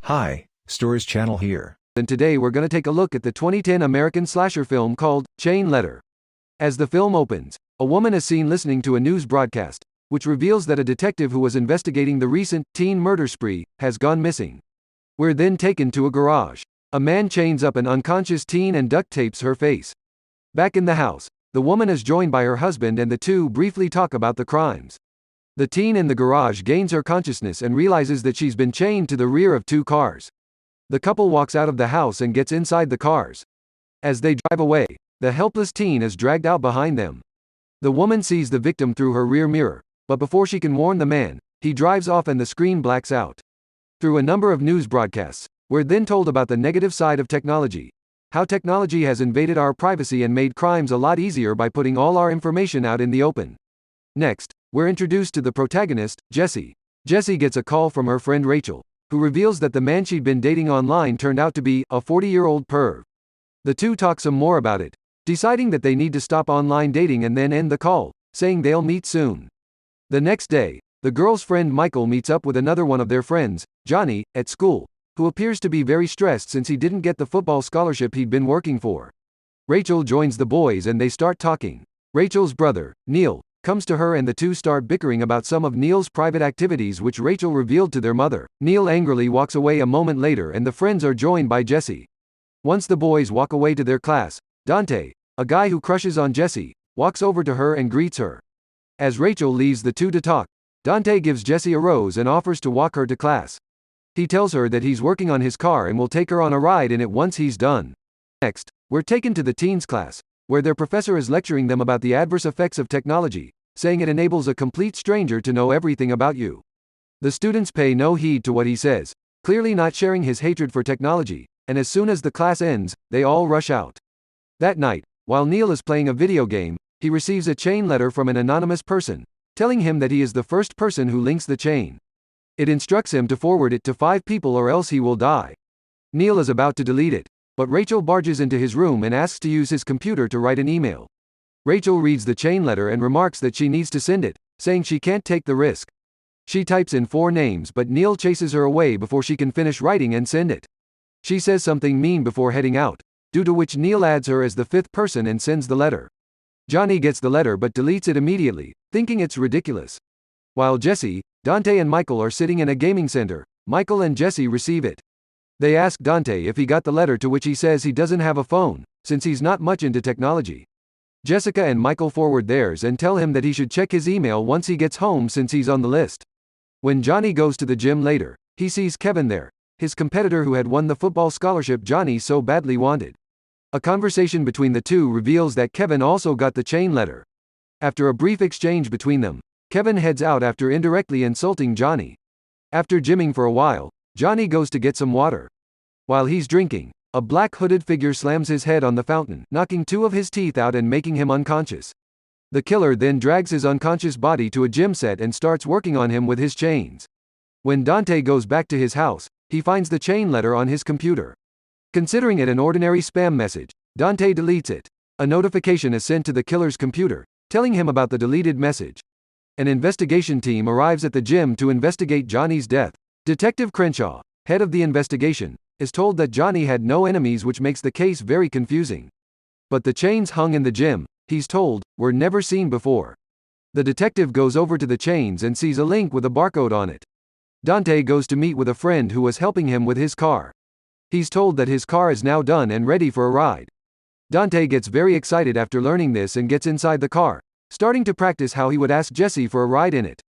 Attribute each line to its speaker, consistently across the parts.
Speaker 1: Hi, Stories Channel here.
Speaker 2: And today we're going to take a look at the 2010 American slasher film called Chain Letter. As the film opens, a woman is seen listening to a news broadcast, which reveals that a detective who was investigating the recent teen murder spree has gone missing. We're then taken to a garage. A man chains up an unconscious teen and duct tapes her face. Back in the house, the woman is joined by her husband and the two briefly talk about the crimes. The teen in the garage gains her consciousness and realizes that she's been chained to the rear of two cars. The couple walks out of the house and gets inside the cars. As they drive away, the helpless teen is dragged out behind them. The woman sees the victim through her rear mirror, but before she can warn the man, he drives off and the screen blacks out. Through a number of news broadcasts, we're then told about the negative side of technology. How technology has invaded our privacy and made crimes a lot easier by putting all our information out in the open. Next, we're introduced to the protagonist, Jessie. Jessie gets a call from her friend Rachel, who reveals that the man she'd been dating online turned out to be a 40-year-old perv. The two talk some more about it, deciding that they need to stop online dating and then end the call, saying they'll meet soon. The next day, the girl's friend Michael meets up with another one of their friends, Johnny, at school, who appears to be very stressed since he didn't get the football scholarship he'd been working for. Rachel joins the boys and they start talking. Rachel's brother, Neil, comes to her and the two start bickering about some of Neil's private activities which Rachel revealed to their mother. Neil angrily walks away a moment later and the friends are joined by Jessie. Once the boys walk away to their class, Dante, a guy who crushes on Jessie, walks over to her and greets her. As Rachel leaves the two to talk, Dante gives Jessie a rose and offers to walk her to class. He tells her that he's working on his car and will take her on a ride in it once he's done. Next, we're taken to the teens class, where their professor is lecturing them about the adverse effects of technology, saying it enables a complete stranger to know everything about you. The students pay no heed to what he says, clearly not sharing his hatred for technology, and as soon as the class ends, they all rush out. That night, while Neil is playing a video game, he receives a chain letter from an anonymous person, telling him that he is the first person who links the chain. It instructs him to forward it to 5 people or else he will die. Neil is about to delete it, but Rachel barges into his room and asks to use his computer to write an email. Rachel reads the chain letter and remarks that she needs to send it, saying she can't take the risk. She types in 4 names but Neil chases her away before she can finish writing and send it. She says something mean before heading out, due to which Neil adds her as the 5th person and sends the letter. Johnny gets the letter but deletes it immediately, thinking it's ridiculous. While Jessie, Dante and Michael are sitting in a gaming center, Michael and Jessie receive it. They ask Dante if he got the letter, to which he says he doesn't have a phone, since he's not much into technology. Jessica and Michael forward theirs and tell him that he should check his email once he gets home since he's on the list. When Johnny goes to the gym later, he sees Kevin there, his competitor who had won the football scholarship Johnny so badly wanted. A conversation between the two reveals that Kevin also got the chain letter. After a brief exchange between them, Kevin heads out after indirectly insulting Johnny. After gymming for a while, Johnny goes to get some water. While he's drinking, a black hooded figure slams his head on the fountain, knocking 2 of his teeth out and making him unconscious. The killer then drags his unconscious body to a gym set and starts working on him with his chains. When Dante goes back to his house, he finds the chain letter on his computer. Considering it an ordinary spam message, Dante deletes it. A notification is sent to the killer's computer, telling him about the deleted message. An investigation team arrives at the gym to investigate Johnny's death. Detective Crenshaw, head of the investigation, is told that Johnny had no enemies, which makes the case very confusing. But the chains hung in the gym, he's told, were never seen before. The detective goes over to the chains and sees a link with a barcode on it. Dante goes to meet with a friend who was helping him with his car. He's told that his car is now done and ready for a ride. Dante gets very excited after learning this and gets inside the car, starting to practice how he would ask Jessie for a ride in it.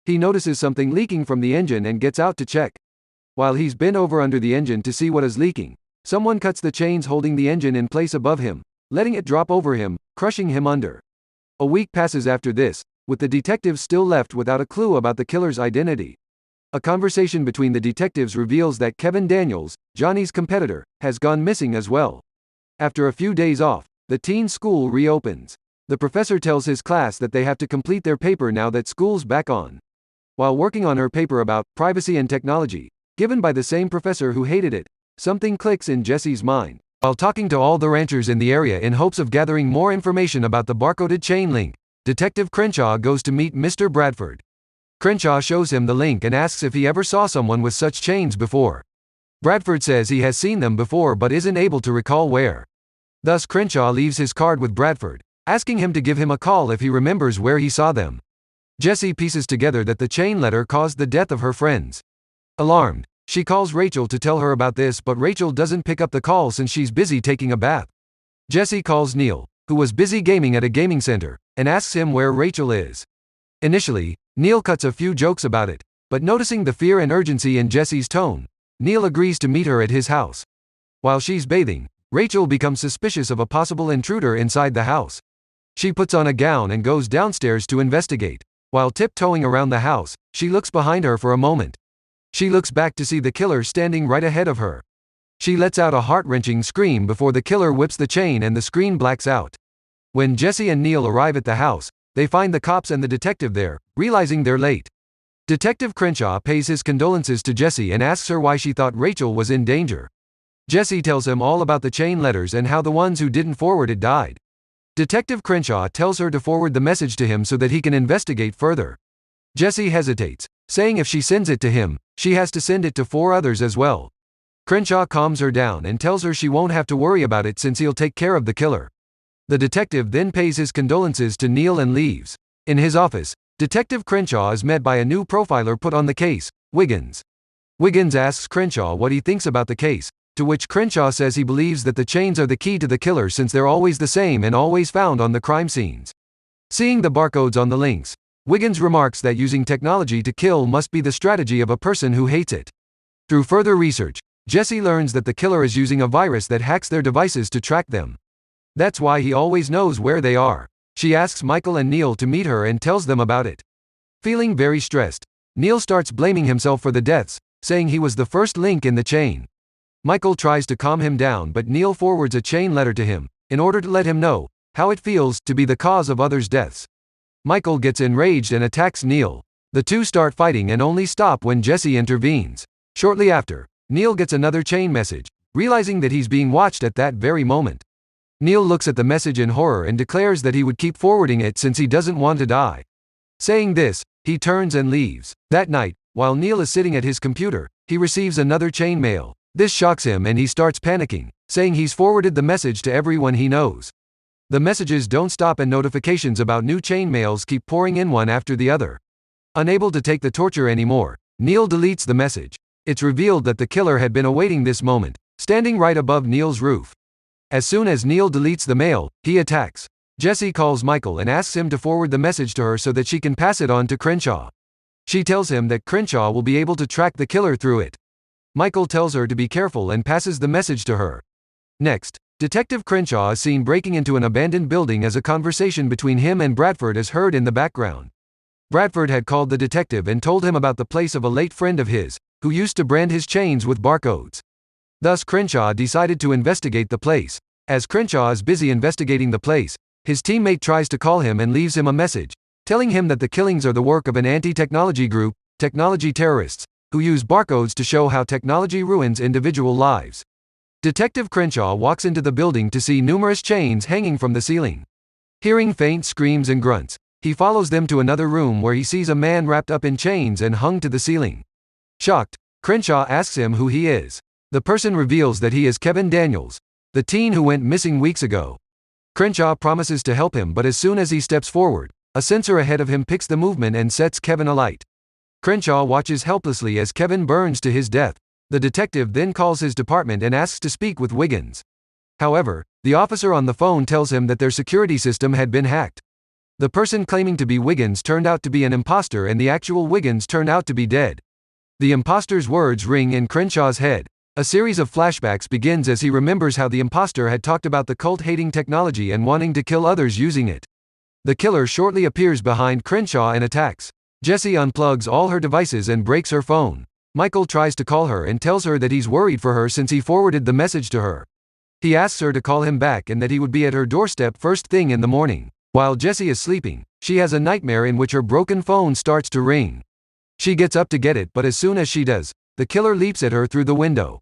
Speaker 2: He notices something leaking from the engine and gets out to check. While he's bent over under the engine to see what is leaking, someone cuts the chains holding the engine in place above him, letting it drop over him, crushing him under. A week passes after this, with the detectives still left without a clue about the killer's identity. A conversation between the detectives reveals that Kevin Daniels, Johnny's competitor, has gone missing as well. After a few days off, the teen school reopens. The professor tells his class that they have to complete their paper now that school's back on. While working on her paper about privacy and technology, given by the same professor who hated it, something clicks in Jessie's mind. While talking to all the ranchers in the area in hopes of gathering more information about the barcoded chain link, Detective Crenshaw goes to meet Mr. Bradford. Crenshaw shows him the link and asks if he ever saw someone with such chains before. Bradford says he has seen them before but isn't able to recall where. Thus Crenshaw leaves his card with Bradford, asking him to give him a call if he remembers where he saw them. Jessie pieces together that the chain letter caused the death of her friends. Alarmed, she calls Rachel to tell her about this, but Rachel doesn't pick up the call since she's busy taking a bath. Jessie calls Neil, who was busy gaming at a gaming center, and asks him where Rachel is. Initially, Neil cuts a few jokes about it, but noticing the fear and urgency in Jessie's tone, Neil agrees to meet her at his house. While she's bathing, Rachel becomes suspicious of a possible intruder inside the house. She puts on a gown and goes downstairs to investigate. While tiptoeing around the house, she looks behind her for a moment. She looks back to see the killer standing right ahead of her. She lets out a heart-wrenching scream before the killer whips the chain and the screen blacks out. When Jessie and Neil arrive at the house, they find the cops and the detective there, realizing they're late. Detective Crenshaw pays his condolences to Jessie and asks her why she thought Rachel was in danger. Jessie tells him all about the chain letters and how the ones who didn't forward it died. Detective Crenshaw tells her to forward the message to him so that he can investigate further. Jessie hesitates, saying if she sends it to him, she has to send it to 4 others as well. Crenshaw calms her down and tells her she won't have to worry about it since he'll take care of the killer. The detective then pays his condolences to Neil and leaves. In his office, Detective Crenshaw is met by a new profiler put on the case, Wiggins. Wiggins asks Crenshaw what he thinks about the case, to which Crenshaw says he believes that the chains are the key to the killer since they're always the same and always found on the crime scenes. Seeing the barcodes on the links, Wiggins remarks that using technology to kill must be the strategy of a person who hates it. Through further research, Jessie learns that the killer is using a virus that hacks their devices to track them. That's why he always knows where they are. She asks Michael and Neil to meet her and tells them about it. Feeling very stressed, Neil starts blaming himself for the deaths, saying he was the first link in the chain. Michael tries to calm him down, but Neil forwards a chain letter to him, in order to let him know how it feels to be the cause of others' deaths. Michael gets enraged and attacks Neil. The two start fighting and only stop when Jessie intervenes. Shortly after, Neil gets another chain message, realizing that he's being watched at that very moment. Neil looks at the message in horror and declares that he would keep forwarding it since he doesn't want to die. Saying this, he turns and leaves. That night, while Neil is sitting at his computer, he receives another chain mail. This shocks him and he starts panicking, saying he's forwarded the message to everyone he knows. The messages don't stop and notifications about new chain mails keep pouring in one after the other. Unable to take the torture anymore, Neil deletes the message. It's revealed that the killer had been awaiting this moment, standing right above Neil's roof. As soon as Neil deletes the mail, he attacks. Jessie calls Michael and asks him to forward the message to her so that she can pass it on to Crenshaw. She tells him that Crenshaw will be able to track the killer through it. Michael tells her to be careful and passes the message to her. Next, Detective Crenshaw is seen breaking into an abandoned building as a conversation between him and Bradford is heard in the background. Bradford had called the detective and told him about the place of a late friend of his, who used to brand his chains with barcodes. Thus Crenshaw decided to investigate the place. As Crenshaw is busy investigating the place, his teammate tries to call him and leaves him a message, telling him that the killings are the work of an anti-technology group, technology terrorists, who use barcodes to show how technology ruins individual lives. Detective Crenshaw walks into the building to see numerous chains hanging from the ceiling. Hearing faint screams and grunts, he follows them to another room where he sees a man wrapped up in chains and hung to the ceiling. Shocked, Crenshaw asks him who he is. The person reveals that he is Kevin Daniels, the teen who went missing weeks ago. Crenshaw promises to help him, but as soon as he steps forward, a sensor ahead of him picks the movement and sets Kevin alight. Crenshaw watches helplessly as Kevin burns to his death. The detective then calls his department and asks to speak with Wiggins. However, the officer on the phone tells him that their security system had been hacked. The person claiming to be Wiggins turned out to be an imposter and the actual Wiggins turned out to be dead. The imposter's words ring in Crenshaw's head. A series of flashbacks begins as he remembers how the imposter had talked about the cult hating technology and wanting to kill others using it. The killer shortly appears behind Crenshaw and attacks. Jessie unplugs all her devices and breaks her phone. Michael tries to call her and tells her that he's worried for her since he forwarded the message to her. He asks her to call him back and that he would be at her doorstep first thing in the morning. While Jessie is sleeping, she has a nightmare in which her broken phone starts to ring. She gets up to get it, but as soon as she does, the killer leaps at her through the window.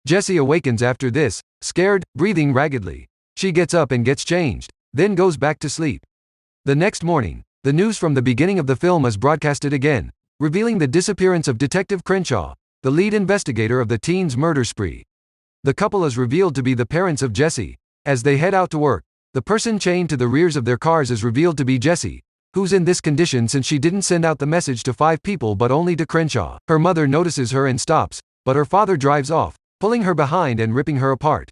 Speaker 2: Jessie awakens after this, scared, breathing raggedly. She gets up and gets changed, then goes back to sleep. The next morning, the news from the beginning of the film is broadcasted again, revealing the disappearance of Detective Crenshaw. the lead investigator of the teen's murder spree. The couple is revealed to be the parents of Jesse. As they head out to work, the person chained to the rears of their cars is revealed to be Jessie, who's in this condition since she didn't send out the message to 5 people but only to Crenshaw. Her mother notices her and stops, but her father drives off, pulling her behind and ripping her apart.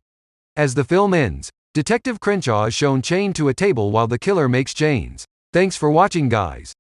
Speaker 2: As the film ends, Detective Crenshaw is shown chained to a table while the killer makes chains. Thanks for watching, guys.